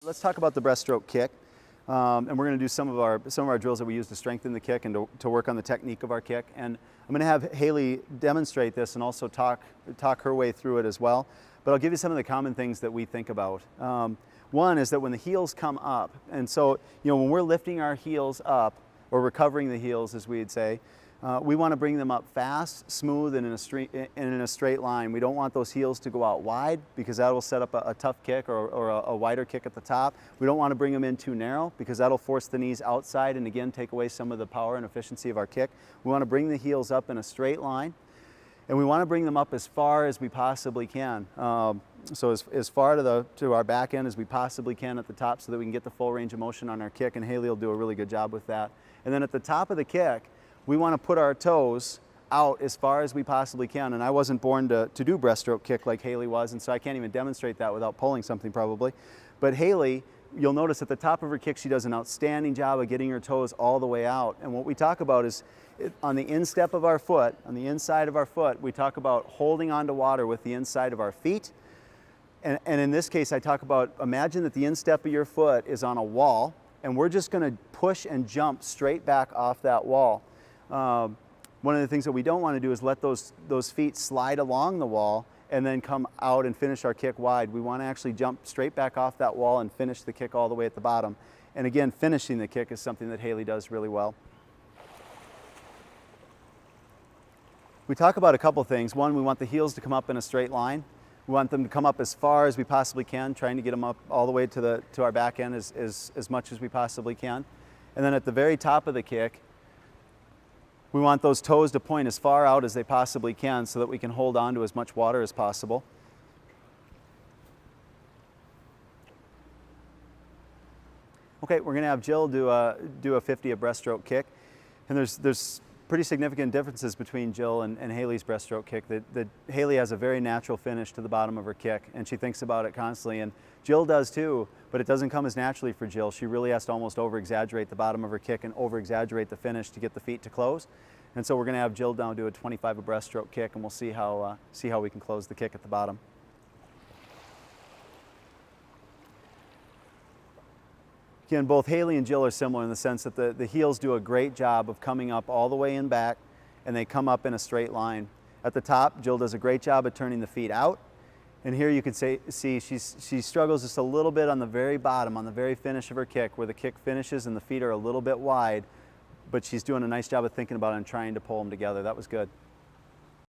Let's talk about the breaststroke kick, and we're going to do some of our drills that we use to strengthen the kick and to work on the technique of our kick. And I'm going to have Haley demonstrate this and also talk her way through it as well. But I'll give you some of the common things that we think about. One is that when the heels come up, and so when we're lifting our heels up or recovering the heels, as we'd say, we want to bring them up fast, smooth, and in a straight line. We don't want those heels to go out wide because that will set up a tough kick or a wider kick at the top. We don't want to bring them in too narrow because that'll force the knees outside and again take away some of the power and efficiency of our kick. We want to bring the heels up in a straight line, and we want to bring them up as far as we possibly can. So as far to our back end as we possibly can at the top so that we can get the full range of motion on our kick, and Haley will do a really good job with that. And then at the top of the kick, we want to put our toes out as far as we possibly can. And I wasn't born to do breaststroke kick like Haley was, and so I can't even demonstrate that without pulling something probably. But Haley, you'll notice at the top of her kick, she does an outstanding job of getting her toes all the way out. And what we talk about is on the instep of our foot, on the inside of our foot, we talk about holding onto water with the inside of our feet. And in this case, I talk about, imagine that the instep of your foot is on a wall, and we're just going to push and jump straight back off that wall. One of the things that we don't want to do is let those feet slide along the wall and then come out and finish our kick wide. We want to actually jump straight back off that wall and finish the kick all the way at the bottom. And again, finishing the kick is something that Haley does really well. We talk about a couple things. One, we want the heels to come up in a straight line. We want them to come up as far as we possibly can, trying to get them up all the way to our back end as much as we possibly can. And then at the very top of the kick, we want those toes to point as far out as they possibly can so that we can hold on to as much water as possible. Okay, we're going to have Jill do a 50 breaststroke kick. And there's pretty significant differences between Jill and Haley's breaststroke kick. That Haley has a very natural finish to the bottom of her kick, and she thinks about it constantly. And Jill does too, but it doesn't come as naturally for Jill. She really has to almost over-exaggerate the bottom of her kick and over-exaggerate the finish to get the feet to close. And so we're going to have Jill now do a 25 breaststroke kick, and we'll see how we can close the kick at the bottom. Again, both Haley and Jill are similar in the sense that the heels do a great job of coming up all the way in back, and they come up in a straight line. At the top, Jill does a great job of turning the feet out. And here you can see she struggles just a little bit on the very bottom, on the very finish of her kick, where the kick finishes and the feet are a little bit wide, but she's doing a nice job of thinking about it and trying to pull them together. That was good.